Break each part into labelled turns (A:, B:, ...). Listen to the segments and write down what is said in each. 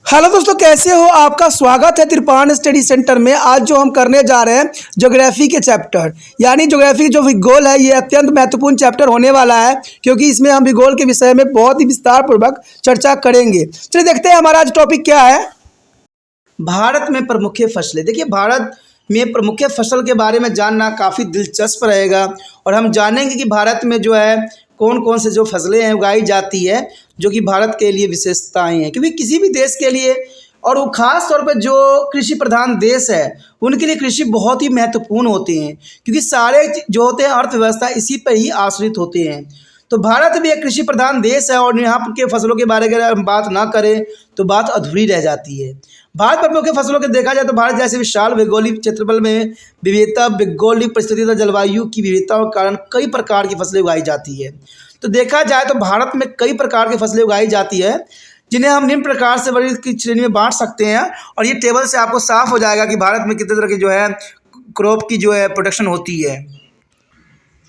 A: Hello दोस्तों, कैसे हो? आपका स्वागत है त्रिपाण स्टडी सेंटर में। आज जो हम करने जा रहे हैं ज्योग्राफी के चैप्टर, यानी ज्योग्राफी जो भूगोल है, ये अत्यंत महत्वपूर्ण चैप्टर होने वाला है, क्योंकि इसमें हम भूगोल के विषय में बहुत ही विस्तार पूर्वक चर्चा करेंगे। चलिए देखते हैं हमारा आज टॉपिक क्या है। भारत में प्रमुख फसलें। देखिए, भारत में प्रमुख फसल के बारे में जानना काफ़ी दिलचस्प रहेगा और हम जानेंगे कि भारत में जो है कौन कौन से जो फसलें हैं उगाई जाती है, जो कि भारत के लिए विशेषताएं हैं। क्योंकि किसी भी देश के लिए, और वो खास तौर पर जो कृषि प्रधान देश है, उनके लिए कृषि बहुत ही महत्वपूर्ण होते हैं, क्योंकि सारे जो होते हैं अर्थव्यवस्था इसी पर ही आश्रित होते हैं। तो भारत भी एक कृषि प्रधान देश है और यहाँ के फसलों के बारे में अगर हम बात ना करें तो बात अधूरी रह जाती है। भारत पर मुख्य फसलों के देखा जाए तो भारत जैसे विशाल भौगोलिक क्षेत्रफल में विविधता, भौगोलिक परिस्थिति तथा जलवायु की विविधता के कारण कई प्रकार की फसलें उगाई जाती है। तो देखा जाए तो भारत में कई प्रकार की फसलें उगाई जाती है, जिन्हें हम निम्न प्रकार से बड़ी की श्रेणी में बांट सकते हैं। और ये टेबल से आपको साफ हो जाएगा कि भारत में कितने तरह की जो है क्रॉप की जो है प्रोडक्शन होती है।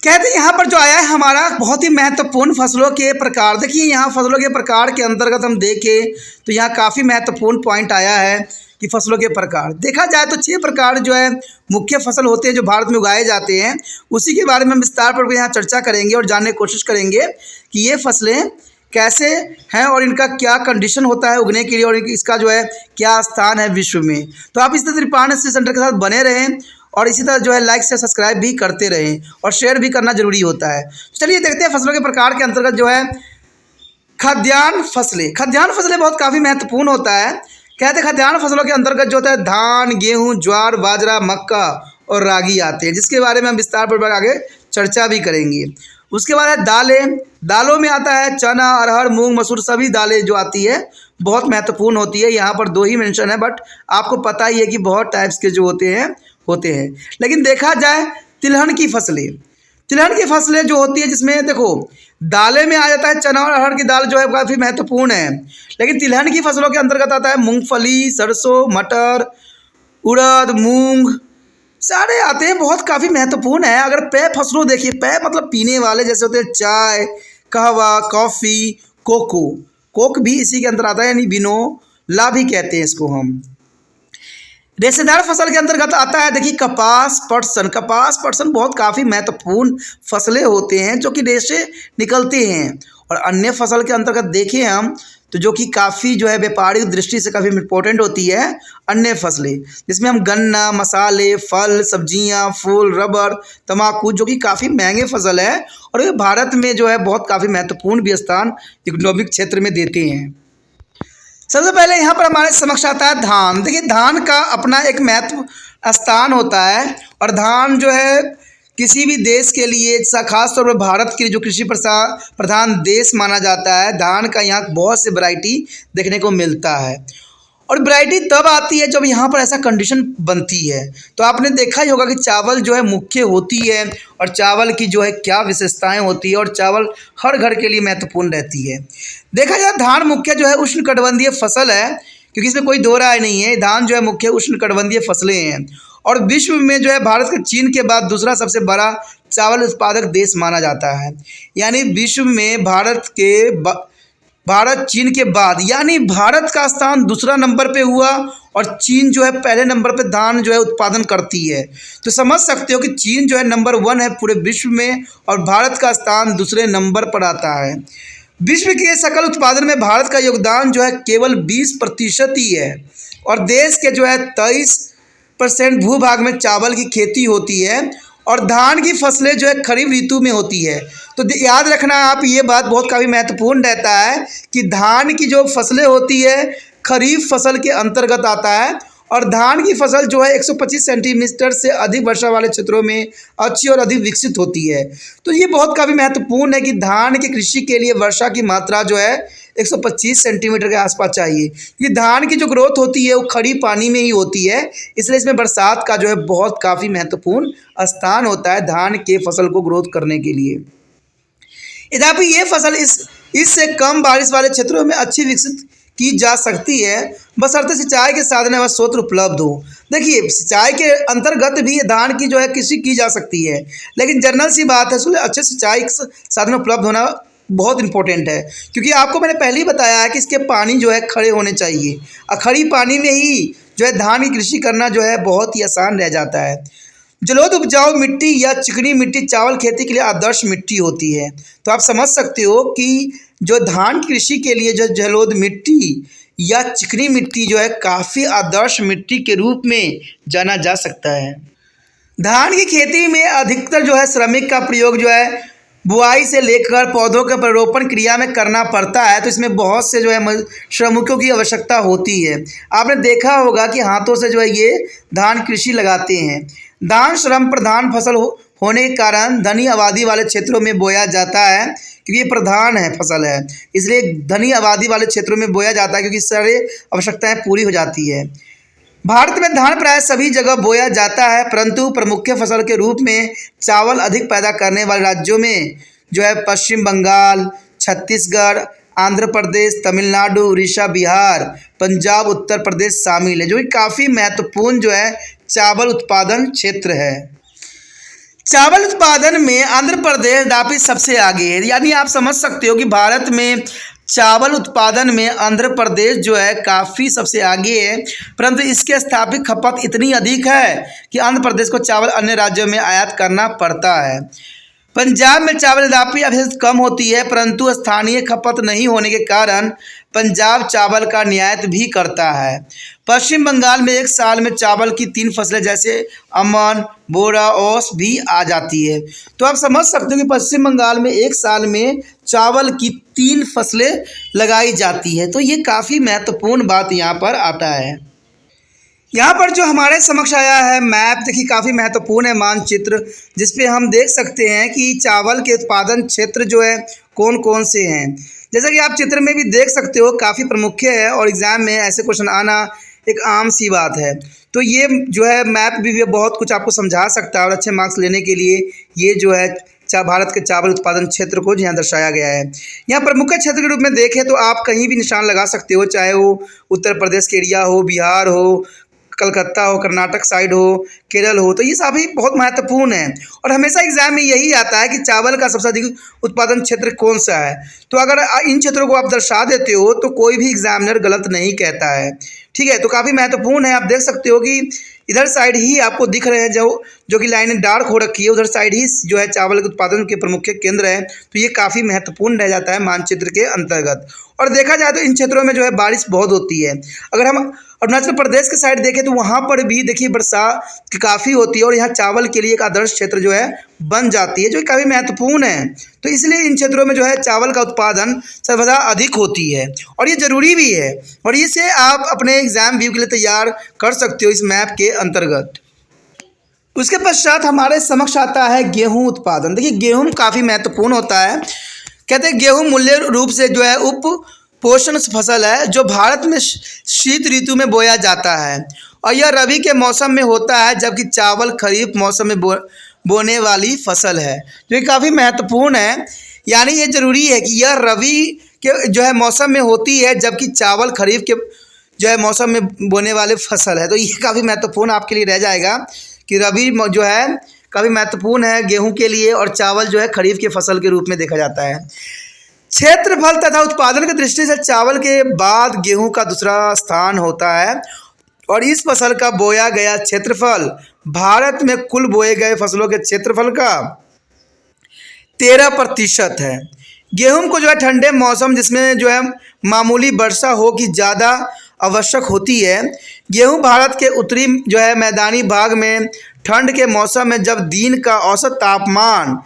A: कहते हैं यहाँ पर जो आया है हमारा बहुत ही महत्वपूर्ण फसलों के प्रकार। देखिए, यहाँ फसलों के प्रकार के अंतर्गत हम देखें तो यहाँ काफ़ी महत्वपूर्ण पॉइंट आया है कि फसलों के प्रकार देखा जाए तो 6 प्रकार जो है मुख्य फसल होते हैं जो भारत में उगाए जाते हैं। उसी के बारे में हम विस्तार पर यहाँ चर्चा करेंगे और जानने की कोशिश करेंगे कि ये फसलें कैसे हैं और इनका क्या कंडीशन होता है उगने के लिए, और इसका जो है क्या स्थान है विश्व में। तो आप इस तरह त्रिपाण स्टडी सेंटर के साथ बने रहें और इसी तरह जो है लाइक से सब्सक्राइब भी करते रहें और शेयर भी करना जरूरी होता है। चलिए देखते हैं फसलों के प्रकार के अंतर्गत जो है खाद्यान्न फसलें। खाद्यान्न फसलें बहुत काफ़ी महत्वपूर्ण होता है। कहते हैं खाद्यान्न फसलों के अंतर्गत जो होता है धान, गेहूँ, ज्वार, बाजरा, मक्का और रागी आते हैं, जिसके बारे में हम विस्तार पूर्वक आगे चर्चा भी करेंगे। उसके बाद है दालें। दालों में आता है चना, अरहर, मूंग, मसूर, सभी दालें जो आती है बहुत महत्वपूर्ण होती है। यहाँ पर 2 ही मेंशन है, बट आपको पता ही है कि बहुत टाइप्स के जो होते हैं। लेकिन देखा जाए तिलहन की फसलें। तिलहन की फसलें जो होती है जिसमें देखो दालें में आ जाता है चना और अरहर की दाल जो है काफ़ी महत्वपूर्ण है। लेकिन तिलहन की फसलों के अंतर्गत आता है मूंगफली, सरसों, मटर, उड़द, मूंग, सारे आते हैं, बहुत काफ़ी महत्वपूर्ण है। अगर पेय फसलों देखिए, पेय मतलब पीने वाले, जैसे होते हैं चाय, कहवा, कॉफ़ी, कोको। कोक भी इसी के अंदर आता है, यानी बिनोला भी कहते हैं इसको हम। रेशेदार फसल के अंतर्गत आता है देखिए कपास, पटसन। कपास, पटसन बहुत काफ़ी महत्वपूर्ण फसलें होते हैं जो कि रेशे निकलते हैं। और अन्य फसल के अंतर्गत देखें हम तो जो कि काफ़ी जो है व्यापारिक दृष्टि से काफ़ी इम्पोर्टेंट होती है अन्य फसलें, जिसमें हम गन्ना, मसाले, फल, सब्जियां, फूल, रबर, तंबाकू, जो कि काफ़ी महंगे फसल है और ये भारत में जो है बहुत काफ़ी महत्वपूर्ण भी स्थान इकोनॉमिक क्षेत्र में देते हैं। सबसे पहले यहाँ पर हमारे समक्ष आता है धान। देखिए, धान का अपना एक महत्व स्थान होता है और धान जो है किसी भी देश के लिए, खास तौर पर भारत के लिए जो कृषि प्रधान देश माना जाता है, धान का यहाँ बहुत से वैरायटी देखने को मिलता है। और वैरायटी तब आती है जब यहाँ पर ऐसा कंडीशन बनती है। तो आपने देखा ही होगा कि चावल जो है मुख्य होती है और चावल की जो है क्या विशेषताएं होती है, और चावल हर घर के लिए महत्वपूर्ण रहती है। देखा जाए धान मुख्य जो है उष्णकटिबंधीय फसल है, क्योंकि इसमें कोई दो राय नहीं है। धान जो है मुख्य उष्णकटिबंधीय फसलें हैं और विश्व में जो है भारत के चीन के बाद दूसरा सबसे बड़ा चावल उत्पादक देश माना जाता है। यानी विश्व में भारत चीन के बाद, यानी भारत का स्थान दूसरा नंबर पे हुआ और चीन जो है पहले नंबर पे धान जो है उत्पादन करती है। तो समझ सकते हो कि चीन जो है नंबर 1 है पूरे विश्व में और भारत का स्थान दूसरे नंबर पर आता है। विश्व के सकल उत्पादन में भारत का योगदान जो है केवल 20% ही है और देश के जो है 23% भूभाग में चावल की खेती होती है और धान की फसलें जो है खरीफ ऋतु में होती है। तो याद रखना आप, ये बात बहुत काफ़ी महत्वपूर्ण रहता है कि धान की जो फसलें होती है खरीफ फसल के अंतर्गत आता है और धान की फसल जो है 125 सेंटीमीटर से अधिक वर्षा वाले क्षेत्रों में अच्छी और अधिक विकसित होती है। तो ये बहुत काफ़ी महत्वपूर्ण है कि धान की कृषि के लिए वर्षा की मात्रा जो है 125 सेंटीमीटर के आसपास चाहिए। ये धान की जो ग्रोथ होती है वो खड़ी पानी में ही होती है, इसलिए इसमें बरसात का जो है बहुत काफ़ी महत्वपूर्ण स्थान होता है धान के फसल को ग्रोथ करने के लिए। यद्यपि ये फसल इससे कम बारिश वाले क्षेत्रों में अच्छी विकसित की जा सकती है, बशर्ते सिंचाई के साधन व स्रोत उपलब्ध हो। देखिए, सिंचाई के अंतर्गत भी धान की जो है कृषि की जा सकती है, लेकिन जनरल सी बात है उसके लिए अच्छे सिंचाई साधन उपलब्ध होना बहुत इंपॉर्टेंट है, क्योंकि आपको मैंने पहले ही बताया है कि इसके पानी जो है खड़े होने चाहिए और खड़ी पानी में ही जो है धान की कृषि करना जो है बहुत ही आसान रह जाता है। जलोढ़ उपजाऊ मिट्टी या चिकनी मिट्टी चावल खेती के लिए आदर्श मिट्टी होती है। तो आप समझ सकते हो कि जो धान की कृषि के लिए जो जलोढ़ मिट्टी या चिकनी मिट्टी जो है काफ़ी आदर्श मिट्टी के रूप में जाना जा सकता है। धान की खेती में अधिकतर जो है श्रमिक का प्रयोग जो है बुआई से लेकर पौधों के प्ररोपण क्रिया में करना पड़ता है। तो इसमें बहुत से जो है श्रमिकों की आवश्यकता होती है। आपने देखा होगा कि हाथों से जो है ये धान कृषि लगाते हैं। धान श्रम प्रधान फसल होने के कारण धनी आबादी वाले क्षेत्रों में बोया जाता है, क्योंकि ये प्रधान है फसल है, इसलिए धनी आबादी वाले क्षेत्रों में बोया जाता है क्योंकि सारे आवश्यकताएं पूरी हो जाती है। भारत में धान प्राय सभी जगह बोया जाता है, परंतु प्रमुख फसल के रूप में चावल अधिक पैदा करने वाले राज्यों में जो है पश्चिम बंगाल, छत्तीसगढ़, आंध्र प्रदेश, तमिलनाडु, उड़ीसा, बिहार, पंजाब, उत्तर प्रदेश शामिल है, जो कि काफ़ी महत्वपूर्ण जो है चावल उत्पादन क्षेत्र है। चावल उत्पादन में आंध्र प्रदेश दापी सबसे आगे है, यानी आप समझ सकते हो कि भारत में चावल उत्पादन में आंध्र प्रदेश जो है काफ़ी सबसे आगे है, परंतु इसके स्थापित खपत इतनी अधिक है कि आंध्र प्रदेश को चावल अन्य राज्यों में आयात करना पड़ता है। पंजाब में चावल दापी अपेक्षाकृत कम होती है, परंतु स्थानीय खपत नहीं होने के कारण पंजाब चावल का निर्यात भी करता है। पश्चिम बंगाल में एक साल में चावल की 3 फसलें जैसे अमन, बोरा, ओस भी आ जाती है। तो आप समझ सकते हो कि पश्चिम बंगाल में एक साल में चावल की 3 फसलें लगाई जाती है। तो ये काफ़ी महत्वपूर्ण बात यहाँ पर आता है। यहाँ पर जो हमारे समक्ष आया है मैप, देखिए काफ़ी महत्वपूर्ण है मानचित्र, जिसपे हम देख सकते हैं कि चावल के उत्पादन क्षेत्र जो है कौन कौन से हैं। जैसा कि आप चित्र में भी देख सकते हो काफ़ी प्रमुख है और एग्ज़ाम में ऐसे क्वेश्चन आना एक आम सी बात है। तो ये जो है मैप भी बहुत कुछ आपको समझा सकता है और अच्छे मार्क्स लेने के लिए ये जो है भारत के चावल उत्पादन क्षेत्र को यहाँ दर्शाया गया है। यहाँ प्रमुख क्षेत्र के रूप में देखें तो आप कहीं भी निशान लगा सकते हो, चाहे वो उत्तर प्रदेश के एरिया हो, बिहार हो, कलकत्ता हो, कर्नाटक साइड हो, केरल हो, तो ये सभी बहुत महत्वपूर्ण है। और हमेशा एग्जाम में यही आता है कि चावल का सबसे अधिक उत्पादन क्षेत्र कौन सा है। तो अगर इन क्षेत्रों को आप दर्शा देते हो तो कोई भी एग्जामिनर गलत नहीं कहता है, ठीक है। तो काफ़ी महत्वपूर्ण है। आप देख सकते हो कि इधर साइड ही आपको दिख रहे हैं जो कि लाइनें डार्क हो रखी है, उधर साइड ही जो है चावल के उत्पादन के प्रमुख केंद्र हैं। तो ये काफ़ी महत्वपूर्ण रह जाता है मानचित्र के अंतर्गत। और देखा जाए तो इन क्षेत्रों में जो है बारिश बहुत होती है। अगर हम अरुणाचल प्रदेश के साइड देखें तो वहाँ पर भी देखिए बरसात काफ़ी होती है और यहाँ चावल के लिए एक आदर्श क्षेत्र जो है बन जाती है, जो काफ़ी महत्वपूर्ण है। तो इसलिए इन क्षेत्रों में जो है चावल का उत्पादन सर्वदा अधिक होती है और ये ज़रूरी भी है, और इसे आप अपने एग्जाम व्यू के लिए तैयार कर सकते हो इस मैप के अंतर्गत। उसके पश्चात हमारे समक्ष आता है गेहूँ उत्पादन। देखिए गेहूँ काफ़ी महत्वपूर्ण होता है। कहते हैं गेहूँ मूल्य रूप से जो है उप पोषण फसल है जो भारत में शीत ऋतु में बोया जाता है और यह रबी के मौसम में होता है, जबकि चावल खरीफ मौसम में बोने वाली फसल है, जो कि काफ़ी महत्वपूर्ण है। यानी ये ज़रूरी है कि यह रबी के जो है मौसम में होती है, जबकि चावल खरीफ के जो है मौसम में बोने वाले फसल है। तो ये काफ़ी महत्वपूर्ण आपके लिए रह जाएगा कि रबी जो है काफ़ी महत्वपूर्ण है गेहूँ के लिए और चावल जो है खरीफ के फसल के रूप में देखा जाता है। क्षेत्रफल तथा उत्पादन की दृष्टि से चावल के बाद गेहूं का दूसरा स्थान होता है और इस फसल का बोया गया क्षेत्रफल भारत में कुल बोए गए फसलों के क्षेत्रफल का 13% है। गेहूं को जो है ठंडे मौसम जिसमें जो है मामूली वर्षा हो की ज़्यादा आवश्यक होती है। गेहूं भारत के उत्तरी जो है मैदानी भाग में ठंड के मौसम में जब दिन का औसत तापमान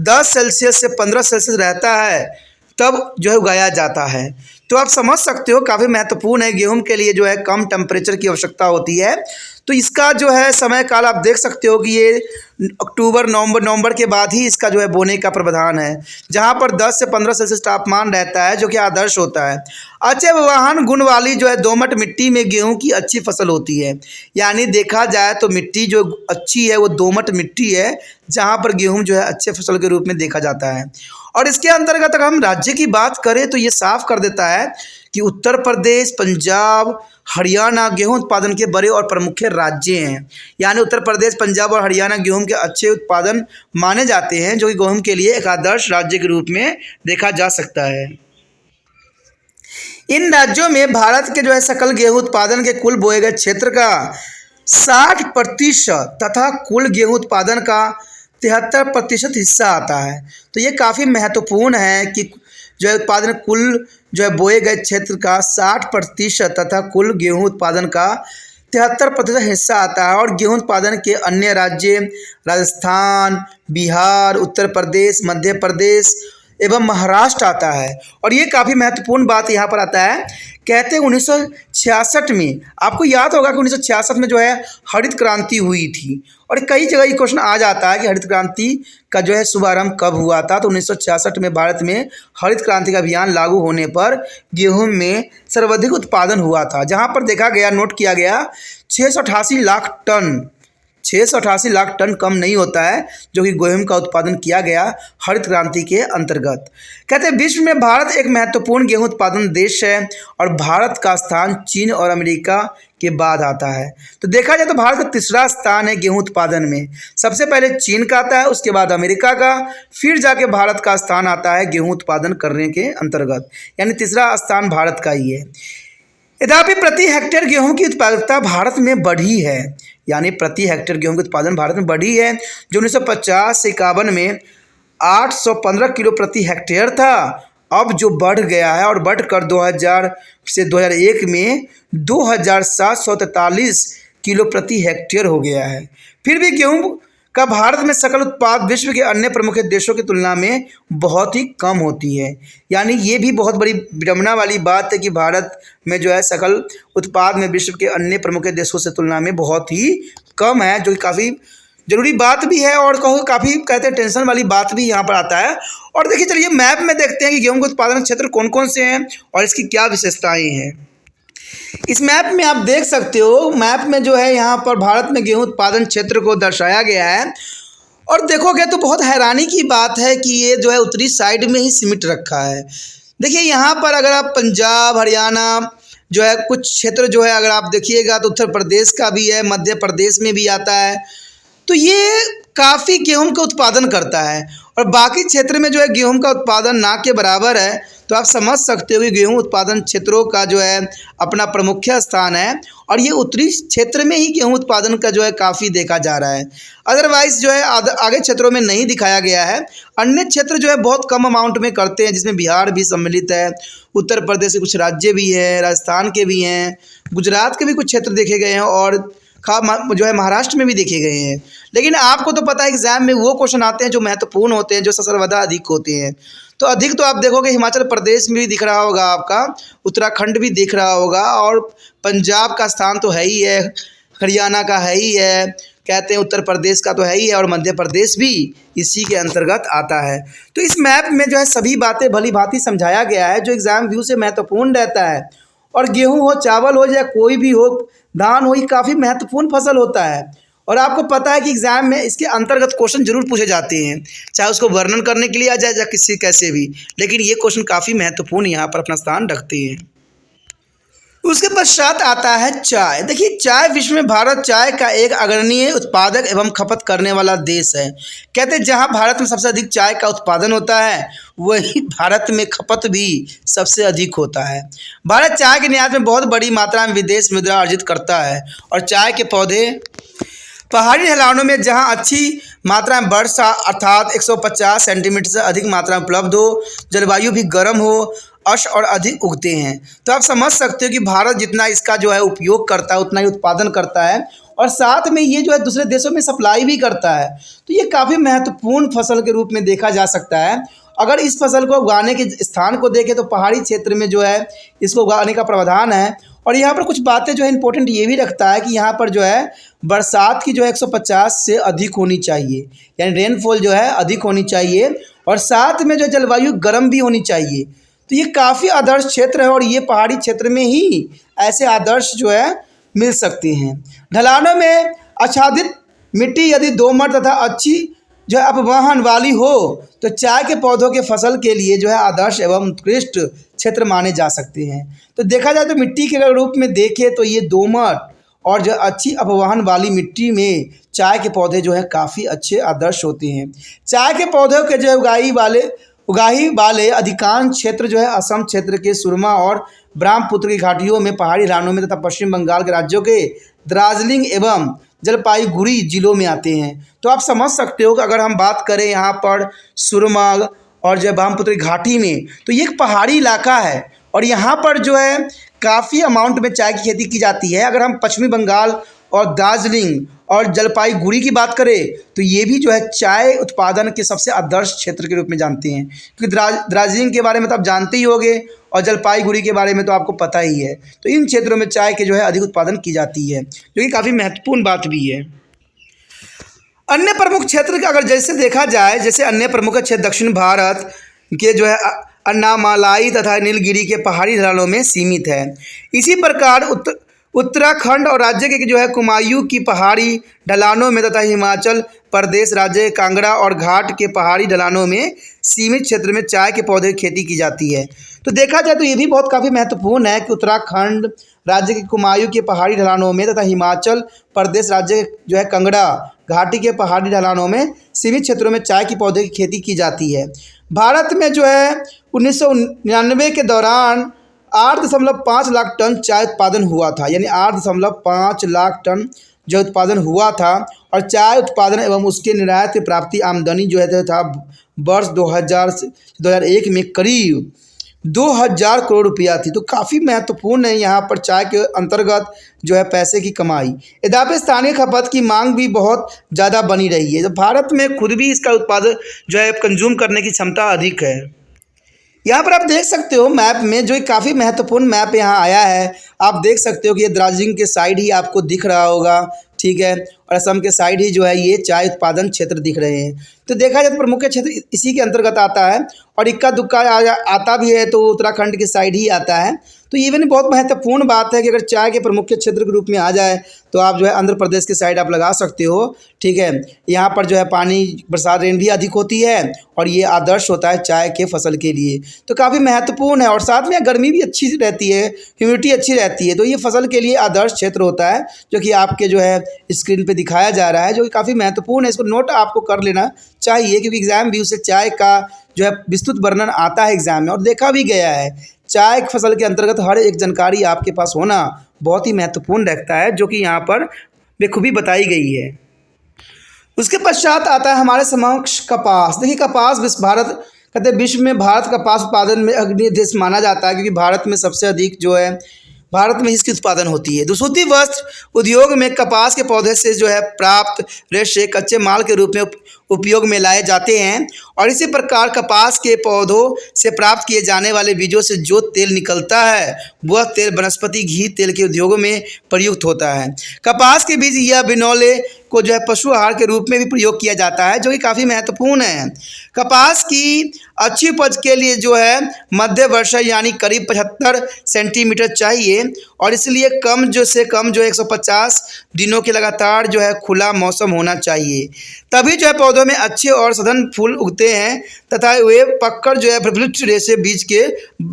A: 10 सेल्सियस से 15 सेल्सियस रहता है तब जो है उगाया जाता है। तो आप समझ सकते हो काफ़ी महत्वपूर्ण है। गेहूं के लिए जो है कम टेम्परेचर की आवश्यकता होती है। तो इसका जो है समय काल आप देख सकते हो कि ये अक्टूबर नवंबर के बाद ही इसका जो है बोने का प्रावधान है, जहां पर 10 से 15 सेल्सियस तापमान रहता है, जो कि आदर्श होता है। अच्छे वाहन गुण वाली जो है दोमट मिट्टी में गेहूं की अच्छी फसल होती है। यानी देखा जाए तो मिट्टी जो अच्छी है वो दोमट मिट्टी है, जहां पर गेहूं जो है अच्छे फसल के रूप में देखा जाता है। और इसके अंतर्गत अगर हम राज्य की बात करें तो ये साफ कर देता है कि उत्तर प्रदेश, पंजाब, हरियाणा गेहूं उत्पादन के बड़े और प्रमुख राज्य हैं। यानी उत्तर प्रदेश, पंजाब और हरियाणा गेहूं के अच्छे उत्पादन माने जाते हैं, जो कि गेहूं के लिए एक आदर्श राज्य के रूप में देखा जा सकता है। इन राज्यों में भारत के सकल गेहूं उत्पादन के कुल बोए गए क्षेत्र का 60% तथा कुल गेहूं उत्पादन का 73% हिस्सा आता है। तो ये काफ़ी महत्वपूर्ण है कि उत्पादन कुल बोए गए क्षेत्र का 60% तथा कुल गेहूं उत्पादन का 73% हिस्सा आता है। और गेहूं उत्पादन के अन्य राज्य राजस्थान, बिहार, उत्तर प्रदेश, मध्य प्रदेश एवं महाराष्ट्र आता है। और ये काफ़ी महत्वपूर्ण बात यहाँ पर आता है, कहते हैं 1966 में, आपको याद होगा कि 1966 में हरित क्रांति हुई थी। और कई जगह ये क्वेश्चन आ जाता है कि हरित क्रांति का शुभारंभ कब हुआ था। तो 1966 में भारत में हरित क्रांति का अभियान लागू होने पर गेहूं में सर्वाधिक उत्पादन हुआ था, जहां पर देखा गया, नोट किया गया 688 लाख टन, 688 लाख टन कम नहीं होता है, जो कि गेहूं का उत्पादन किया गया हरित क्रांति के अंतर्गत। कहते हैं विश्व में भारत एक महत्वपूर्ण गेहूं उत्पादन देश है और भारत का स्थान चीन और अमेरिका के बाद आता है। तो देखा जाए तो भारत का तीसरा स्थान है गेहूं उत्पादन में। सबसे पहले चीन का आता है, उसके बाद अमेरिका का, फिर जाके भारत का स्थान आता है गेहूं उत्पादन करने के अंतर्गत, यानी तीसरा स्थान भारत का ही है। यद्यपि प्रति हेक्टेयर गेहूं की उत्पादकता भारत में बढ़ी है, यानी प्रति हेक्टेयर गेहूं के उत्पादन भारत में बढ़ी है, जो 1950 से 51 में 815 किलो प्रति हेक्टेयर था, अब जो बढ़ गया है और बढ़कर 2000 से 2001 में 2743 किलो प्रति हेक्टेयर हो गया है। फिर भी गेहूं का भारत में सकल उत्पाद विश्व के अन्य प्रमुख देशों की तुलना में बहुत ही कम होती है। यानी ये भी बहुत बड़ी विडंबना वाली बात है कि भारत में सकल उत्पाद में विश्व के अन्य प्रमुख देशों से तुलना में बहुत ही कम है, जो कि काफ़ी ज़रूरी बात भी है और काफ़ी कहते हैं टेंशन वाली बात भी यहाँ पर आता है। और देखिए, चलिए मैप में देखते हैं कि गेहूं के उत्पादन क्षेत्र कौन कौन से हैं और इसकी क्या विशेषताएँ हैं। इस मैप में आप देख सकते हो, मैप में यहाँ पर भारत में गेहूं उत्पादन क्षेत्र को दर्शाया गया है। और देखोगे तो बहुत हैरानी की बात है कि ये उत्तरी साइड में ही सिमट रखा है। देखिए यहाँ पर अगर आप पंजाब, हरियाणा कुछ क्षेत्र अगर आप देखिएगा तो उत्तर प्रदेश का भी है, मध्य प्रदेश में भी आता है। तो ये काफ़ी गेहूं का उत्पादन करता है और बाकी क्षेत्र में गेहूं का उत्पादन ना के बराबर है। तो आप समझ सकते हो कि गेहूं उत्पादन क्षेत्रों का अपना प्रमुख स्थान है और ये उत्तरी क्षेत्र में ही गेहूं उत्पादन का काफ़ी देखा जा रहा है। अदरवाइज आगे क्षेत्रों में नहीं दिखाया गया है। अन्य क्षेत्र बहुत कम अमाउंट में करते हैं, जिसमें बिहार भी सम्मिलित है, उत्तर प्रदेश के कुछ राज्य भी हैं, राजस्थान के भी हैं, गुजरात के भी कुछ क्षेत्र देखे गए हैं और महाराष्ट्र में भी देखे गए हैं। लेकिन आपको तो पता है एग्जाम में वो क्वेश्चन आते हैं जो महत्वपूर्ण होते हैं, जो सर्वदा अधिक होते हैं। तो अधिक तो आप देखोगे हिमाचल प्रदेश में भी दिख रहा होगा, आपका उत्तराखंड भी दिख रहा होगा और पंजाब का स्थान तो है ही है, हरियाणा का है ही है, कहते हैं उत्तर प्रदेश का तो है ही है और मध्य प्रदेश भी इसी के अंतर्गत आता है। तो इस मैप में सभी बातें भली भांति समझाया गया है, जो एग्ज़ाम व्यू से महत्वपूर्ण रहता है। और गेहूँ हो, चावल हो या कोई भी हो, धान हो, ये काफ़ी महत्वपूर्ण फसल होता है। और आपको पता है कि एग्जाम में इसके अंतर्गत क्वेश्चन जरूर पूछे जाते हैं, चाहे उसको वर्णन करने के लिए आ जाए या किसी कैसे भी, लेकिन ये क्वेश्चन काफ़ी महत्वपूर्ण यहाँ पर अपना स्थान रखते हैं। उसके पश्चात आता है चाय। देखिए, चाय विश्व में भारत चाय का एक अग्रणी उत्पादक एवं खपत करने वाला देश है। कहते हैं जहाँ भारत में सबसे अधिक चाय का उत्पादन होता है, वही भारत में खपत भी सबसे अधिक होता है। भारत चाय के निर्यात में बहुत बड़ी मात्रा में विदेश मुद्रा अर्जित करता है और चाय के पौधे पहाड़ी ढलानों में जहां अच्छी मात्रा में वर्षा अर्थात 150 सेंटीमीटर से अधिक मात्रा में उपलब्ध हो, जलवायु भी गर्म हो, अश और अधिक उगते हैं। तो आप समझ सकते हो कि भारत जितना इसका उपयोग करता है उतना ही उत्पादन करता है और साथ में ये दूसरे देशों में सप्लाई भी करता है। तो ये काफ़ी महत्वपूर्ण फसल के रूप में देखा जा सकता है। अगर इस फसल को उगाने के स्थान को देखें तो पहाड़ी क्षेत्र में इसको उगाने का प्रावधान है। और यहाँ पर कुछ बातें इंपॉर्टेंट ये भी रखता है कि यहाँ पर बरसात की 150 से अधिक होनी चाहिए, यानी रेनफॉल अधिक होनी चाहिए और साथ में जलवायु गर्म भी होनी चाहिए। तो ये काफ़ी आदर्श क्षेत्र है और ये पहाड़ी क्षेत्र में ही ऐसे आदर्श मिल सकते हैं। ढलानों में आच्छादित मिट्टी यदि दोमट तथा अच्छी जो है अपवहन वाली हो तो चाय के पौधों के फसल के लिए जो है आदर्श एवं उत्कृष्ट क्षेत्र माने जा सकते हैं। तो देखा जाए तो मिट्टी के अगर रूप में देखें तो ये दोमट और जो अच्छी अपवहन वाली मिट्टी में चाय के पौधे जो है काफ़ी अच्छे आदर्श होते हैं। चाय के पौधों के जो है उगाही वाले अधिकांश क्षेत्र जो है असम क्षेत्र के सुरमा और ब्रह्मपुत्र की घाटियों में, पहाड़ी ढलानों में तथा पश्चिम बंगाल के राज्यों के दार्जिलिंग एवं जलपाईगुड़ी जिलों में आते हैं। तो आप समझ सकते हो कि अगर हम बात करें यहाँ पर सुरमा और जो ब्रह्मपुत्र की घाटी में, तो ये एक पहाड़ी इलाका है और यहाँ पर जो है काफ़ी अमाउंट में चाय की खेती की जाती है। अगर हम पश्चिमी बंगाल और दार्जिलिंग और जलपाईगुड़ी की बात करें तो ये भी जो है चाय उत्पादन के सबसे आदर्श क्षेत्र के रूप में जानते हैं, क्योंकि दार्जिलिंग के बारे में तो आप जानते ही होंगे और जलपाईगुड़ी के बारे में तो आपको पता ही है। तो इन क्षेत्रों में चाय के जो है अधिक उत्पादन की जाती है, जो कि काफ़ी महत्वपूर्ण बात भी है। अन्य प्रमुख क्षेत्र का अगर जैसे देखा जाए, जैसे अन्य प्रमुख क्षेत्र दक्षिण भारत के जो है अन्नामालाई तथा नीलगिरी के पहाड़ी ढलानों में सीमित है। इसी प्रकार उत्तराखंड और राज्य के जो है कुमायूं की पहाड़ी ढलानों में तथा हिमाचल प्रदेश राज्य के कांगड़ा और घाट के पहाड़ी ढलानों में सीमित क्षेत्र में चाय के पौधे की खेती की जाती है। तो देखा जाए तो ये भी बहुत काफ़ी महत्वपूर्ण है कि उत्तराखंड राज्य के कुमायूं के पहाड़ी ढलानों में तथा हिमाचल प्रदेश राज्य जो है कांगड़ा घाटी के पहाड़ी ढलानों में सीमित क्षेत्रों में चाय के पौधे की खेती की जाती है। भारत में जो है 1999 के दौरान 8.5 लाख टन चाय उत्पादन हुआ था, यानी 8.5 लाख टन जो उत्पादन हुआ था। और चाय उत्पादन एवं उसके निर्यात की प्राप्ति आमदनी जो है था वर्ष 2000 से 2001 में करीब 2000 करोड़ रुपया थी। तो काफ़ी महत्वपूर्ण है यहाँ पर चाय के अंतर्गत जो है पैसे की कमाई। यद्यपि स्थानीय खपत की मांग भी बहुत ज़्यादा बनी रही है। तो भारत में खुद भी इसका उत्पादन जो है कंज्यूम करने की क्षमता अधिक है। यहाँ पर आप देख सकते हो मैप में, जो काफ़ी महत्वपूर्ण मैप यहाँ आया है। आप देख सकते हो कि ये दार्जिलिंग के साइड ही आपको दिख रहा होगा, ठीक है, और असम के साइड ही जो है ये चाय उत्पादन क्षेत्र दिख रहे हैं। तो देखा जाए तो प्रमुख क्षेत्र इसी के अंतर्गत आता है और इक्का दुक्का आता भी है तो उत्तराखंड के साइड ही आता है। तो ये भी बहुत महत्वपूर्ण बात है कि अगर चाय के प्रमुख क्षेत्र के रूप में आ जाए तो आप जो है आंध्र प्रदेश के साइड आप लगा सकते हो, ठीक है। यहाँ पर जो है पानी बरसात रेन भी अधिक होती है और ये आदर्श होता है चाय के फसल के लिए। तो काफ़ी महत्वपूर्ण है और साथ में गर्मी भी अच्छी रहती है, ह्यूमिडिटी अच्छी रहती है। तो ये फसल के लिए आदर्श क्षेत्र होता है, जो कि आपके जो है स्क्रीन पे दिखाया जा रहा है, जो कि काफ़ी महत्वपूर्ण है। इसको नोट आपको कर लेना चाहिए, क्योंकि एग्जाम व्यू से चाय का जो है विस्तृत वर्णन आता है एग्जाम में और देखा भी गया है। चाय फसल के अंतर्गत हर एक जानकारी आपके पास होना बहुत ही महत्वपूर्ण रखता है, जो कि यहाँ पर बेखूबी बताई गई है। उसके पश्चात आता है हमारे समक्ष कपास। देखिए कपास विश्व में भारत कपास उत्पादन में अग्रणी देश माना जाता है, क्योंकि भारत में सबसे अधिक जो है भारत में इसकी उत्पादन होती है। दुसूती वस्त्र उद्योग में कपास के पौधे से जो है प्राप्त रेशे कच्चे माल के रूप में उपयोग में लाए जाते हैं और इसी प्रकार कपास के पौधों से प्राप्त किए जाने वाले बीजों से जो तेल निकलता है वह तेल वनस्पति घी तेल के उद्योगों में प्रयुक्त होता है। कपास के बीज या बिनौले को जो है पशु आहार के रूप में भी प्रयोग किया जाता है, जो कि काफ़ी महत्वपूर्ण है। कपास की अच्छी उपज के लिए जो है मध्य वर्षा यानी करीब 75 सेंटीमीटर चाहिए और इसलिए कम जो 150 दिनों के लगातार जो है खुला मौसम होना चाहिए, तभी जो है पौधों में अच्छे और सघन फूल उगते हैं तथा वे पककर जो है प्रफुल्लित रेशे बीज के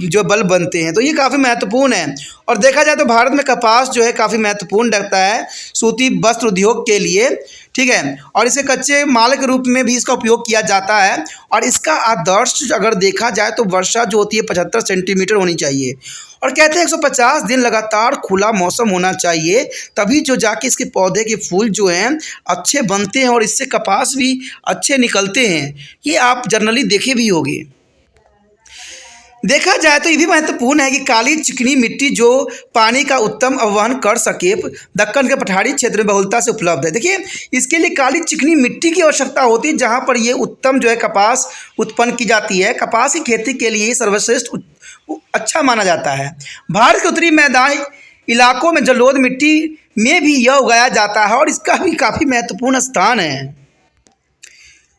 A: जो बल बनते हैं। तो ये काफ़ी महत्वपूर्ण है। और देखा जाए तो भारत में कपास जो है काफ़ी महत्वपूर्ण रखता है सूती वस्त्र उद्योग के लिए, ठीक है, और इसे कच्चे माल के रूप में भी इसका उपयोग किया जाता है। और इसका आदर्श अगर देखा जाए तो वर्षा जो होती है 75 सेंटीमीटर होनी चाहिए और कहते हैं 150 दिन लगातार खुला मौसम होना चाहिए, तभी जो जाके इसके पौधे के फूल जो हैं अच्छे बनते हैं और इससे कपास भी अच्छे निकलते हैं। ये आप जनरली देखे भी होंगे। देखा जाए तो ये भी महत्वपूर्ण है कि काली चिकनी मिट्टी जो पानी का उत्तम अववहन कर सके दक्कन के पठारी क्षेत्र में बहुलता से उपलब्ध है। देखिए इसके लिए काली चिकनी मिट्टी की आवश्यकता होती है, जहाँ पर ये उत्तम जो है कपास उत्पन्न की जाती है। कपास की खेती के लिए सर्वश्रेष्ठ अच्छा माना जाता है। भारत के उत्तरी मैदानी इलाकों में जलोढ़ मिट्टी में भी यह उगाया जाता है और इसका भी काफ़ी महत्वपूर्ण स्थान है।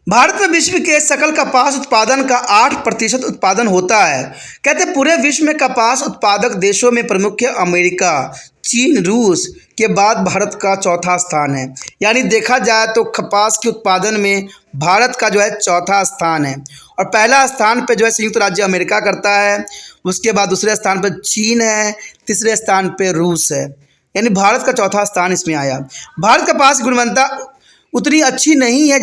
A: भारत में विश्व के सकल कपास उत्पादन का 8% उत्पादन होता है। कहते हैं पूरे विश्व में कपास उत्पादक देशों में प्रमुख अमेरिका, चीन, रूस के बाद भारत का चौथा स्थान है। यानी देखा जाए तो कपास के उत्पादन में भारत का जो है चौथा स्थान है। और पहला स्थान पे जो है संयुक्त राज्य अमेरिका करता है, उसके बाद दूसरे स्थान पर चीन है, तीसरे स्थान पे रूस है। यानी भारत का चौथा स्थान इसमें आया। भारत कपास की गुणवत्ता उतनी अच्छी नहीं है,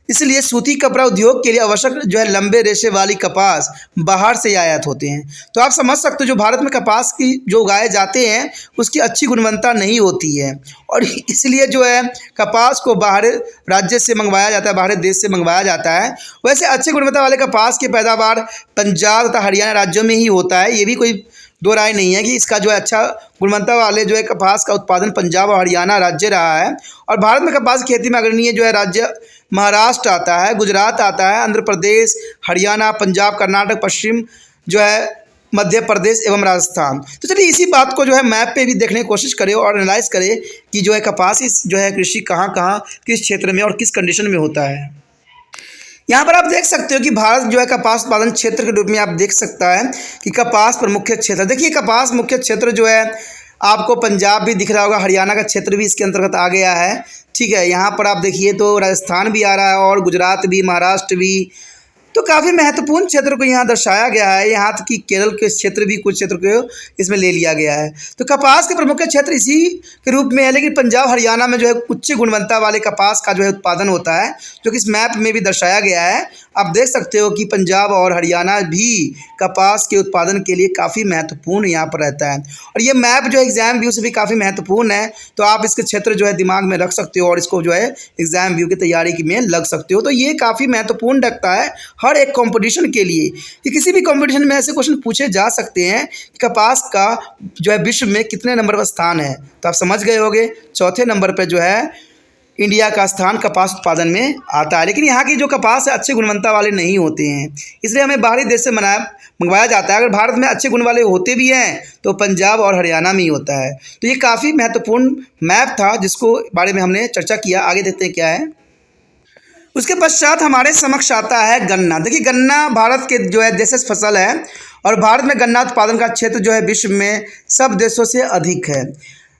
A: इसलिए सूती कपड़ा उद्योग के लिए आवश्यक जो है लंबे रेशे वाली कपास बाहर से आयात होते हैं। तो आप समझ सकते हो जो भारत में कपास की जो उगाए जाते हैं उसकी अच्छी गुणवत्ता नहीं होती है, और इसलिए जो है कपास को बाहर राज्य से मंगवाया जाता है, बाहर देश से मंगवाया जाता है। वैसे अच्छी गुणवत्ता वाले कपास की पैदावार पंजाब तथा हरियाणा राज्यों में ही होता है। ये भी कोई दो राय नहीं है कि इसका जो है अच्छा गुणवत्ता वाले जो है कपास का उत्पादन पंजाब और हरियाणा राज्य रहा है। और भारत में कपास की खेती में अग्रणीय जो है राज्य महाराष्ट्र आता है, गुजरात आता है, आंध्र प्रदेश, हरियाणा, पंजाब, कर्नाटक, पश्चिम जो है मध्य प्रदेश एवं राजस्थान। तो चलिए इसी बात को जो है मैप पे भी देखने की कोशिश करें और एनालाइज करें कि जो है कपास इस जो है कृषि कहाँ कहाँ किस क्षेत्र में और किस कंडीशन में होता है। यहाँ पर आप देख सकते हो कि भारत जो है कपास उत्पादन क्षेत्र के रूप में आप देख सकता है कि कपास पर मुख्य क्षेत्र, देखिए कपास मुख्य क्षेत्र जो है आपको पंजाब भी दिख रहा होगा, हरियाणा का क्षेत्र भी इसके अंतर्गत आ गया है। ठीक है, यहाँ पर आप देखिए तो राजस्थान भी आ रहा है और गुजरात भी, महाराष्ट्र भी, तो काफ़ी महत्वपूर्ण क्षेत्र को यहाँ दर्शाया गया है। यहाँ तक कि केरल के क्षेत्र भी, कुछ क्षेत्र को इसमें ले लिया गया है। तो कपास के प्रमुख क्षेत्र इसी के रूप में है, लेकिन पंजाब हरियाणा में जो है उच्च गुणवत्ता वाले कपास का जो है उत्पादन होता है, जो कि इस मैप में भी दर्शाया गया है। आप देख सकते हो कि पंजाब और हरियाणा भी कपास के उत्पादन के लिए काफ़ी महत्वपूर्ण यहाँ पर रहता है। और ये मैप जो है एग्ज़ाम व्यू से भी काफ़ी महत्वपूर्ण है, तो आप इसके क्षेत्र जो है दिमाग में रख सकते हो और इसको जो है एग्ज़ाम व्यू की तैयारी में लग सकते हो। तो ये काफ़ी महत्वपूर्ण रखता है हर एक कंपटीशन के लिए, कि किसी भी कंपटीशन में ऐसे क्वेश्चन पूछे जा सकते हैं कि कपास का जो है विश्व में कितने नंबर पर स्थान है। तो आप समझ गए होंगे चौथे नंबर पर जो है इंडिया का स्थान कपास उत्पादन में आता है। लेकिन यहाँ की जो कपास है अच्छी गुणवत्ता वाले नहीं होते हैं, इसलिए हमें बाहरी देश से मंगवाया जाता है। अगर भारत में अच्छे गुण वाले होते भी हैं तो पंजाब और हरियाणा में ही होता है। तो ये काफ़ी महत्वपूर्ण मैप था जिसको बारे में हमने चर्चा किया। आगे देखते हैं क्या है। उसके पश्चात हमारे समक्ष आता है गन्ना। देखिए गन्ना भारत के जो है देशज फसल है, और भारत में गन्ना उत्पादन का क्षेत्र जो है विश्व में सब देशों से अधिक है।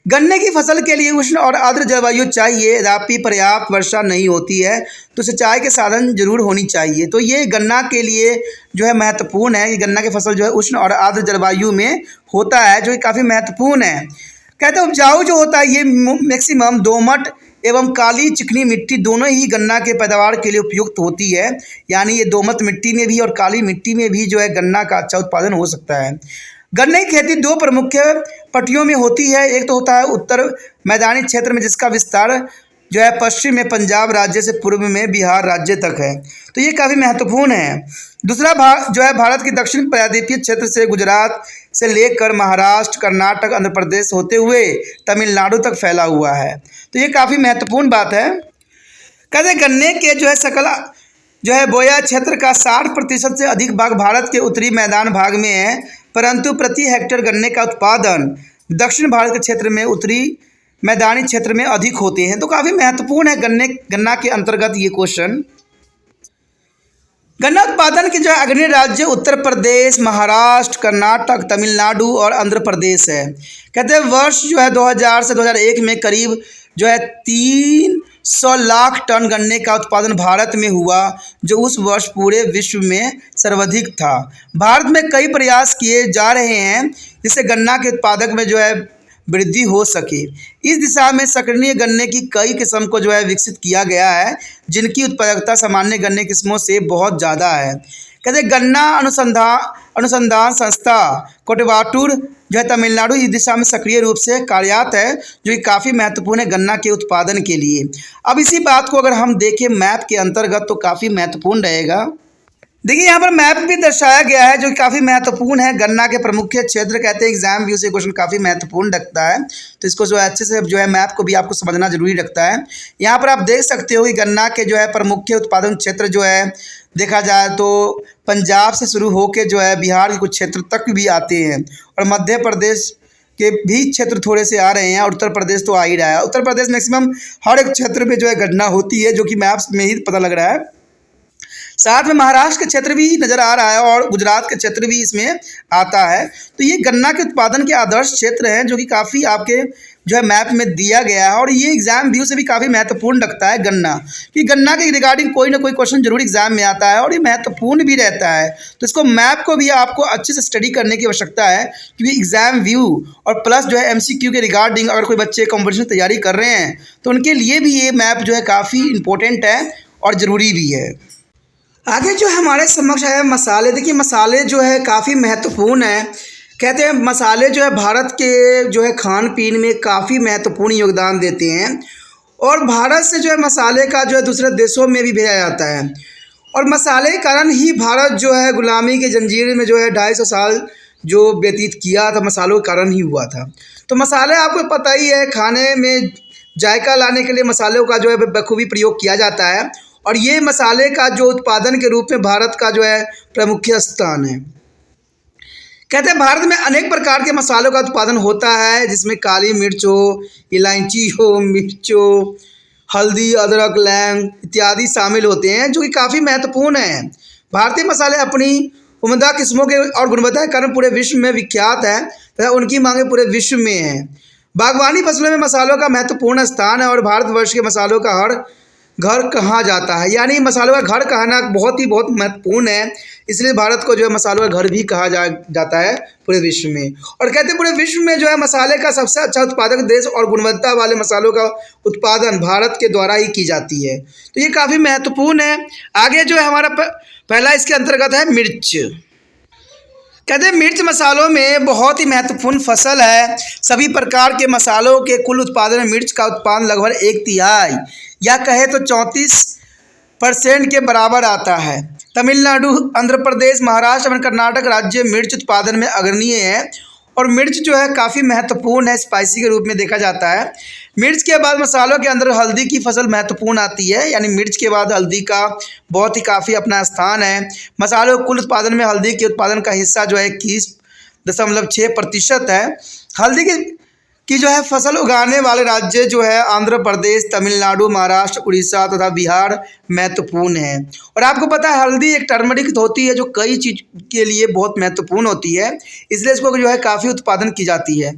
A: गन्ने की फसल के लिए उष्ण और आर्द्र जलवायु चाहिए, यद्यपि पर्याप्त वर्षा नहीं होती है तो सिंचाई के साधन जरूर होनी चाहिए। तो ये गन्ना के लिए जो है महत्वपूर्ण है कि गन्ना की फसल जो है उष्ण और आर्द्र जलवायु में होता है, जो कि काफ़ी महत्वपूर्ण है। कहते हैं उपजाऊ जो होता है ये मैक्सिमम दोमट एवं काली चिकनी मिट्टी दोनों ही गन्ना के पैदावार के लिए उपयुक्त होती है। यानी ये दोमट मिट्टी में भी और काली मिट्टी में भी जो है गन्ना का अच्छा उत्पादन हो सकता है। गन्ने की खेती दो प्रमुख पट्टियों में होती है। एक तो होता है उत्तर मैदानी क्षेत्र में, जिसका विस्तार जो है पश्चिम में पंजाब राज्य से पूर्व में बिहार राज्य तक है, तो ये काफ़ी महत्वपूर्ण है। दूसरा भाग जो है भारत के दक्षिण प्रायद्वीपीय क्षेत्र से गुजरात से लेकर महाराष्ट्र, कर्नाटक, आंध्र प्रदेश होते हुए तमिलनाडु तक फैला हुआ है। तो ये काफ़ी महत्वपूर्ण बात है। कहते गन्ने के जो है सकल जो है बोया क्षेत्र का 60% से अधिक भाग भारत के उत्तरी मैदान भाग में है, परंतु प्रति हेक्टेयर गन्ने का उत्पादन दक्षिण भारत के क्षेत्र में उत्तरी मैदानी क्षेत्र में अधिक होते हैं। तो काफ़ी महत्वपूर्ण है गन्ना के अंतर्गत ये क्वेश्चन। गन्ना उत्पादन के जो अग्रणी राज्य उत्तर प्रदेश, महाराष्ट्र, कर्नाटक, तमिलनाडु और आंध्र प्रदेश है। कहते हैं वर्ष जो है 2000 से 2001 में करीब जो है 300 लाख टन गन्ने का उत्पादन भारत में हुआ, जो उस वर्ष पूरे विश्व में सर्वाधिक था। भारत में कई प्रयास किए जा रहे हैं जिससे गन्ना के उत्पादक में जो है वृद्धि हो सके। इस दिशा में संकरणीय गन्ने की कई किस्म को जो है विकसित किया गया है, जिनकी उत्पादकता सामान्य गन्ने किस्मों से बहुत ज़्यादा है। कहते गन्ना अनुसंधान संस्था कोटवाटूर जो है तमिलनाडु इस दिशा में सक्रिय रूप से कार्यरत है, जो कि काफ़ी महत्वपूर्ण है गन्ना के उत्पादन के लिए। अब इसी बात को अगर हम देखें मैप के अंतर्गत तो काफ़ी महत्वपूर्ण रहेगा। देखिए यहाँ पर मैप भी दर्शाया गया है जो कि काफ़ी महत्वपूर्ण है। गन्ना के प्रमुख क्षेत्र कहते हैं एग्जाम व्यू से क्वेश्चन काफ़ी महत्वपूर्ण रखता है, तो इसको जो है अच्छे से जो है मैप को भी आपको समझना जरूरी रखता है। यहाँ पर आप देख सकते हो कि गन्ना के जो है प्रमुख उत्पादन क्षेत्र जो है देखा जाए तो पंजाब से शुरू होकर जो है बिहार के कुछ क्षेत्र तक भी आते हैं, और मध्य प्रदेश के भी क्षेत्र थोड़े से आ रहे हैं, और उत्तर प्रदेश तो आ ही रहा है। उत्तर प्रदेश मैक्सिमम हर एक क्षेत्र में जो है गन्ना होती है, जो कि मैप्स में ही पता लग रहा है। साथ में महाराष्ट्र का क्षेत्र भी नज़र आ रहा है और गुजरात का क्षेत्र भी इसमें आता है। तो ये गन्ना के उत्पादन के आदर्श क्षेत्र हैं जो कि काफ़ी आपके जो है मैप में दिया गया है, और ये एग्जाम व्यू से भी काफ़ी महत्वपूर्ण रखता है गन्ना, कि गन्ना के रिगार्डिंग कोई ना कोई क्वेश्चन जरूर एग्जाम में आता है और ये महत्वपूर्ण भी रहता है। तो इसको मैप को भी आपको अच्छे से स्टडी करने की आवश्यकता है, क्योंकि एग्जाम व्यू और प्लस जो है MCQ के रिगार्डिंग अगर कोई बच्चे कॉम्पिटिशन तैयारी कर रहे हैं तो उनके लिए भी ये मैप जो है काफ़ी इंपॉर्टेंट है और ज़रूरी भी है। आगे जो हमारे समक्ष है मसाले। देखिए मसाले जो है काफ़ी महत्वपूर्ण है। कहते हैं मसाले जो है भारत के जो है खान पीन में काफ़ी महत्वपूर्ण योगदान देते हैं, और भारत से जो है मसाले का जो है दूसरे देशों में भी भेजा जाता है, और मसाले के कारण ही भारत जो है गुलामी के जंजीर में जो है 250 साल जो व्यतीत किया था मसालों के कारण ही हुआ था। तो मसाले आपको पता ही है, खाने में जायका लाने के लिए मसालों का जो है बखूबी प्रयोग किया जाता है, और ये मसाले का जो उत्पादन के रूप में भारत का जो है प्रमुख स्थान है। कहते हैं भारत में अनेक प्रकार के मसालों का उत्पादन होता है, जिसमें काली मिर्च हो, इलायची हो, मिर्च हो, हल्दी, अदरक, लौंग इत्यादि शामिल होते हैं, जो कि काफ़ी महत्वपूर्ण है। भारतीय मसाले अपनी उम्दा किस्मों के और गुणवत्ता के कारण पूरे विश्व में विख्यात है तथा उनकी मांगें पूरे विश्व में है। बागवानी फसलों में मसालों का महत्वपूर्ण स्थान है, और भारतवर्ष के मसालों का हर घर कहा जाता है, यानी मसालों का घर कहना बहुत महत्वपूर्ण है। इसलिए भारत को जो है मसालों का घर भी कहा जाता है पूरे विश्व में। और कहते हैं पूरे विश्व में जो है मसाले का सबसे अच्छा उत्पादक देश और गुणवत्ता वाले मसालों का उत्पादन भारत के द्वारा ही की जाती है। तो ये काफ़ी महत्वपूर्ण है। आगे जो है हमारा पहला इसके अंतर्गत है मिर्च। कहते हैं मिर्च मसालों में बहुत ही महत्वपूर्ण फसल है। सभी प्रकार के मसालों के कुल उत्पादन में मिर्च का उत्पादन लगभग 1/3 या कहे तो 34% के बराबर आता है। तमिलनाडु, आंध्र प्रदेश, महाराष्ट्र एवं कर्नाटक राज्य मिर्च उत्पादन में अग्रणीय है, और मिर्च जो है काफ़ी महत्वपूर्ण है, स्पाइसी के रूप में देखा जाता है। मिर्च के बाद मसालों के अंदर हल्दी की फसल महत्वपूर्ण आती है, यानी मिर्च के बाद हल्दी का बहुत ही काफ़ी अपना स्थान है। मसालों के कुल उत्पादन में हल्दी के उत्पादन का हिस्सा जो है 21.6% है। हल्दी की जो है फसल उगाने वाले राज्य जो है आंध्र प्रदेश, तमिलनाडु, महाराष्ट्र, उड़ीसा तथा बिहार महत्वपूर्ण है। और आपको पता है हल्दी एक टर्मरिक होती है जो कई चीज़ के लिए बहुत महत्वपूर्ण होती है, इसलिए इसको जो है काफ़ी उत्पादन की जाती है।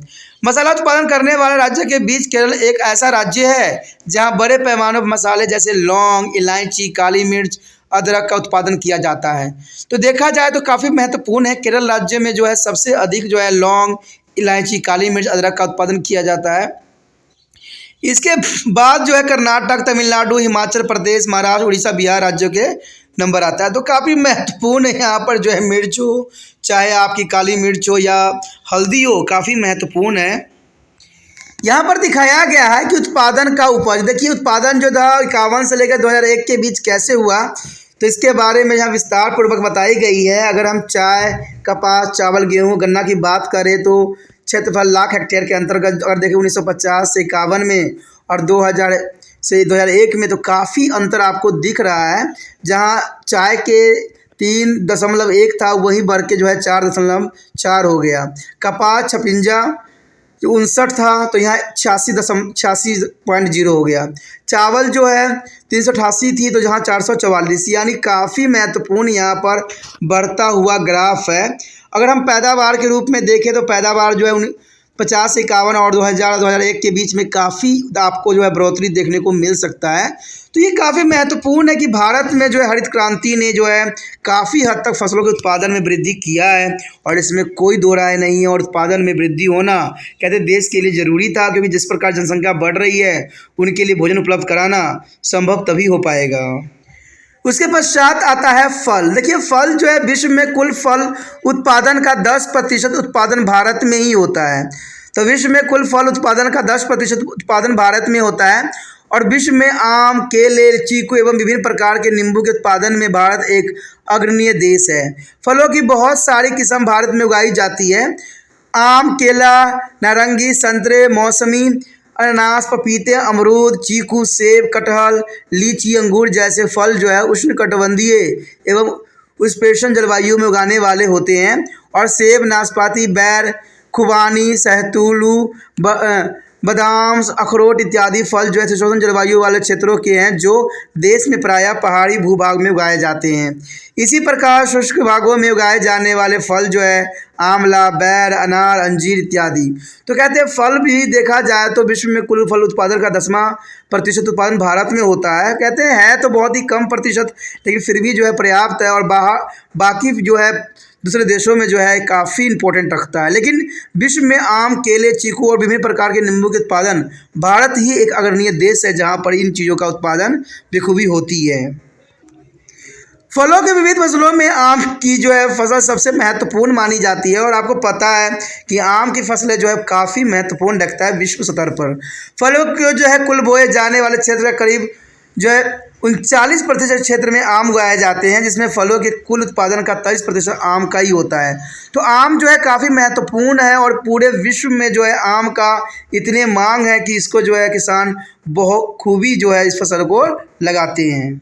A: मसाला उत्पादन करने वाले राज्य के बीच केरल एक ऐसा राज्य है जहाँ बड़े पैमाने पर मसाले जैसे लौंग, इलायची, काली मिर्च, अदरक का उत्पादन किया जाता है। तो देखा जाए तो काफ़ी महत्वपूर्ण है। केरल राज्य में जो है सबसे अधिक जो है लौंग, इलायची, काली मिर्च, अदरक का उत्पादन किया जाता है। इसके बाद जो है कर्नाटक, तमिलनाडु, हिमाचल प्रदेश, महाराष्ट्र, उड़ीसा, बिहार राज्यों के नंबर आता है। तो काफ़ी महत्वपूर्ण है यहाँ पर जो है मिर्च हो, चाहे आपकी काली मिर्च हो या हल्दी हो, काफ़ी महत्वपूर्ण है। यहाँ पर दिखाया गया है कि उत्पादन का उपज। देखिए उत्पादन जो था 51 से लेकर 2001 के बीच कैसे हुआ, तो इसके बारे में यहाँ विस्तार पूर्वक बताई गई है। अगर हम चाय, कपास, चावल, गेहूं, गन्ना की बात करें तो क्षेत्रफल लाख हेक्टेयर के अंतर्गत अगर देखें 1950 से 51 में और 2000 से 2001 में, तो काफ़ी अंतर आपको दिख रहा है। जहाँ चाय के 3.1 था वही बढ़ के जो है 4.4 हो गया। कपास 56 था तो यहाँ 86.0 हो गया। चावल जो है 388 थी तो जहाँ 444, यानी काफ़ी महत्वपूर्ण यहाँ पर बढ़ता हुआ ग्राफ है। अगर हम पैदावार के रूप में देखें तो पैदावार जो है 50 से 51 और 2001 के बीच में काफ़ी आपको जो है बढ़ोतरी देखने को मिल सकता है। तो ये काफ़ी महत्वपूर्ण है कि भारत में जो है हरित क्रांति ने जो है काफ़ी हद तक फसलों के उत्पादन में वृद्धि किया है, और इसमें कोई दो राय नहीं है। और उत्पादन में वृद्धि होना कहते देश के लिए ज़रूरी था, क्योंकि जिस प्रकार जनसंख्या बढ़ रही है उनके लिए भोजन उपलब्ध कराना संभव तभी हो पाएगा। उसके पश्चात आता है फल। देखिए फल जो है विश्व में कुल फल उत्पादन का 10% उत्पादन भारत में ही होता है। तो विश्व में कुल फल उत्पादन का 10% उत्पादन भारत में होता है, और विश्व में आम, केले, चीकू एवं विभिन्न प्रकार के नींबू के उत्पादन में भारत एक अग्रणीय देश है। फलों की बहुत सारी किस्म भारत में उगाई जाती है। आम, केला, नारंगी, संतरे, मौसमी, अनानास, पपीते, अमरूद, चीकू, सेब, कटहल, लीची, अंगूर जैसे फल जो है उष्णकटिबंधीय एवं उष्णदेशीय जलवायु में उगाने वाले होते हैं। और सेब, नाशपाती, बैर, खुबानी, सहतूलू, बादाम, अखरोट इत्यादि फल जो है शीतोष्ण जलवायु वाले क्षेत्रों के हैं, जो देश में प्रायः पहाड़ी भूभाग में उगाए जाते हैं। इसी प्रकार शुष्क भागों में उगाए जाने वाले फल जो है आंवला, बैर, अनार, अंजीर इत्यादि। तो कहते हैं फल भी देखा जाए तो विश्व में कुल फल उत्पादन का 10% उत्पादन भारत में होता है। कहते हैं है तो बहुत ही कम प्रतिशत, लेकिन फिर भी जो है पर्याप्त है, और बाकी जो है दूसरे देशों में जो है काफ़ी इंपॉर्टेंट रखता है। लेकिन विश्व में आम, केले, चीकू और विभिन्न प्रकार के नींबू के उत्पादन भारत ही एक अग्रणी देश है, जहाँ पर इन चीज़ों का उत्पादन बखूबी होती है। फलों के विविध फसलों में आम की जो है फसल सबसे महत्वपूर्ण मानी जाती है, और आपको पता है कि आम की फसलें जो है काफ़ी महत्वपूर्ण रखता है विश्व स्तर पर। फलों को जो है कुल बोए जाने वाले क्षेत्र का करीब जो है 39% क्षेत्र में आम उगाए जाते हैं, जिसमें फलों के कुल उत्पादन का 23% आम का ही होता है। तो आम जो है काफ़ी महत्वपूर्ण है, और पूरे विश्व में जो है आम का इतने मांग है कि इसको जो है किसान बहुत खूबी जो है इस फसल को लगाते हैं।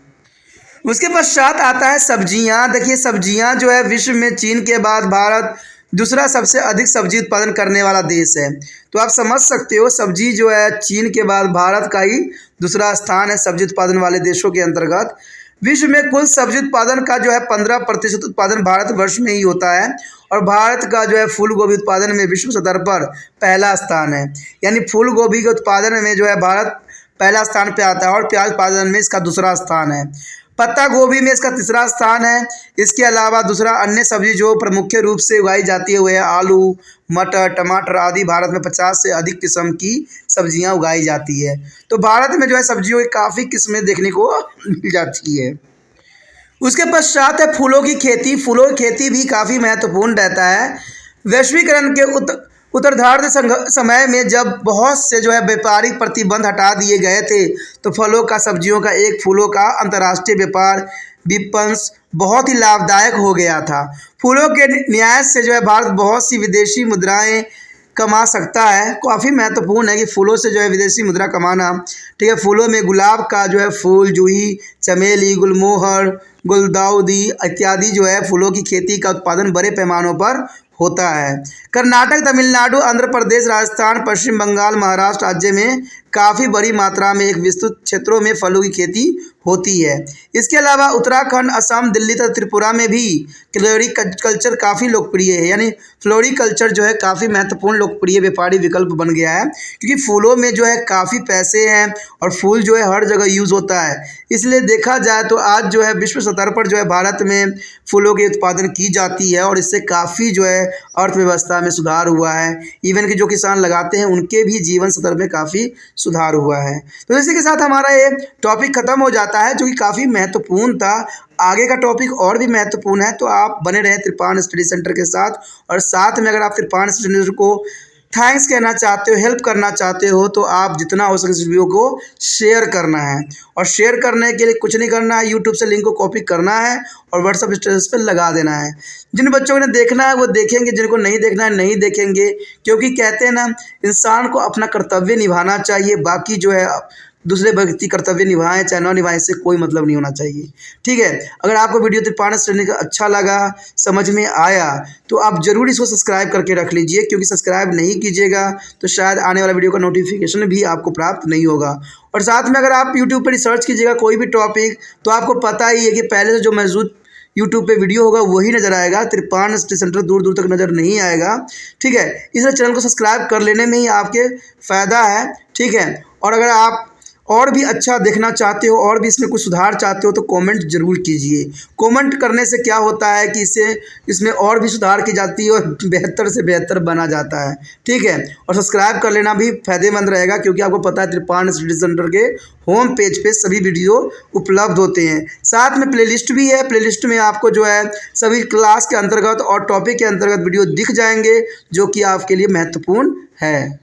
A: उसके पश्चात आता है सब्जियां। देखिए सब्जियां जो है विश्व में चीन के बाद भारत दूसरा सबसे अधिक सब्जी उत्पादन करने वाला देश है। तो आप समझ सकते हो सब्जी जो है चीन के बाद भारत का ही दूसरा स्थान है सब्जी उत्पादन वाले देशों के अंतर्गत। विश्व में कुल सब्जी उत्पादन का जो है 15% उत्पादन भारतवर्ष में ही होता है, और भारत का जो है फूल गोभी उत्पादन में विश्व स्तर पर पहला स्थान है। यानी फूल गोभी के उत्पादन में जो है भारत पहला स्थान पे आता है, और प्याज उत्पादन में इसका दूसरा स्थान है। पत्ता गोभी में इसका तीसरा स्थान है। इसके अलावा दूसरा अन्य सब्जी जो प्रमुख रूप से उगाई जाती है वह है आलू, मटर, टमाटर आदि। भारत में 50 से अधिक किस्म की सब्जियां उगाई जाती है। तो भारत में जो है सब्जियों की काफ़ी किस्में देखने को मिल जाती है। उसके पश्चात है फूलों की खेती। फूलों की खेती भी काफ़ी महत्वपूर्ण रहता है। वैश्वीकरण के उत्तरार्ध समय में जब बहुत से जो है व्यापारिक प्रतिबंध हटा दिए गए थे, तो फलों का, सब्जियों का, एक फूलों का अंतर्राष्ट्रीय व्यापार विपणन बहुत ही लाभदायक हो गया था। फूलों के न्यास से जो है भारत बहुत सी विदेशी मुद्राएं कमा सकता है। काफ़ी महत्वपूर्ण है कि फूलों से जो है विदेशी मुद्रा कमाना। ठीक है, फूलों में गुलाब का जो है फूल, जूही, चमेली, गुलमोहर, गुलदाउदी इत्यादि जो है फूलों की खेती का उत्पादन बड़े पैमानों पर होता है। कर्नाटक, तमिलनाडु, आंध्र प्रदेश, राजस्थान, पश्चिम बंगाल, महाराष्ट्र राज्य में काफ़ी बड़ी मात्रा में एक विस्तृत क्षेत्रों में फलों की खेती होती है। इसके अलावा उत्तराखंड, असम, दिल्ली तथा त्रिपुरा में भी फ्लोरिकल्चर काफ़ी लोकप्रिय है। यानी फ्लोरिकल्चर जो है काफ़ी महत्वपूर्ण लोकप्रिय व्यापारी विकल्प बन गया है, क्योंकि फूलों में जो है काफ़ी पैसे हैं, और फूल जो है हर जगह यूज़ होता है। इसलिए देखा जाए तो आज जो है विश्व स्तर पर जो है भारत में फूलों के उत्पादन की जाती है, और इससे काफ़ी जो है अर्थव्यवस्था में सुधार हुआ है। इवन कि जो किसान लगाते हैं उनके भी जीवन स्तर में काफ़ी सुधार हुआ है। तो इसी के साथ हमारा ये टॉपिक ख़त्म हो जाता है, जो कि काफ़ी महत्वपूर्ण था। आगे का टॉपिक और भी महत्वपूर्ण है, तो आप बने रहें त्रिपाण स्टडी सेंटर के साथ। और साथ में अगर आप त्रिपाण स्टडी सेंटर को थैंक्स कहना चाहते हो, हेल्प करना चाहते हो, तो आप जितना हो सके इस वीडियो को शेयर करना है। और शेयर करने के लिए कुछ नहीं करना है, यूट्यूब से लिंक को कॉपी करना है और व्हाट्सएप स्टेटस पर लगा देना है। जिन बच्चों ने देखना है वो देखेंगे, जिनको नहीं देखना है नहीं देखेंगे, क्योंकि कहते हैं ना इंसान को अपना कर्तव्य निभाना चाहिए। बाकी जो है दूसरे व्यक्ति कर्तव्य निभाएं चाहे न निभाएं, इससे कोई मतलब नहीं होना चाहिए। ठीक है, अगर आपको वीडियो त्रिपाण स्टडी का अच्छा लगा, समझ में आया, तो आप ज़रूर इसको सब्सक्राइब करके रख लीजिए, क्योंकि सब्सक्राइब नहीं कीजिएगा तो शायद आने वाला वीडियो का नोटिफिकेशन भी आपको प्राप्त नहीं होगा। और साथ में अगर आप यूट्यूब पर रिसर्च कीजिएगा कोई भी टॉपिक, तो आपको पता ही है कि पहले से जो मौजूद यूट्यूब पे वीडियो होगा वही नज़र आएगा। त्रिपाण स्टडी सेंटर दूर दूर तक नज़र नहीं आएगा। ठीक है, इसलिए चैनल को सब्सक्राइब कर लेने में ही आपके फ़ायदा है। ठीक है, और अगर आप और भी अच्छा देखना चाहते हो और भी इसमें कुछ सुधार चाहते हो तो कमेंट ज़रूर कीजिए। कमेंट करने से क्या होता है कि इसमें और भी सुधार की जाती है और बेहतर से बेहतर बना जाता है। ठीक है, और सब्सक्राइब कर लेना भी फ़ायदेमंद रहेगा, क्योंकि आपको पता है त्रिपाण स्टडी सेंटर के होम पेज पे सभी वीडियो उपलब्ध होते हैं। साथ में प्लेलिस्ट भी है। प्लेलिस्ट में आपको जो है सभी क्लास के अंतर्गत और टॉपिक के अंतर्गत वीडियो दिख जाएंगे, जो कि आपके लिए महत्वपूर्ण है।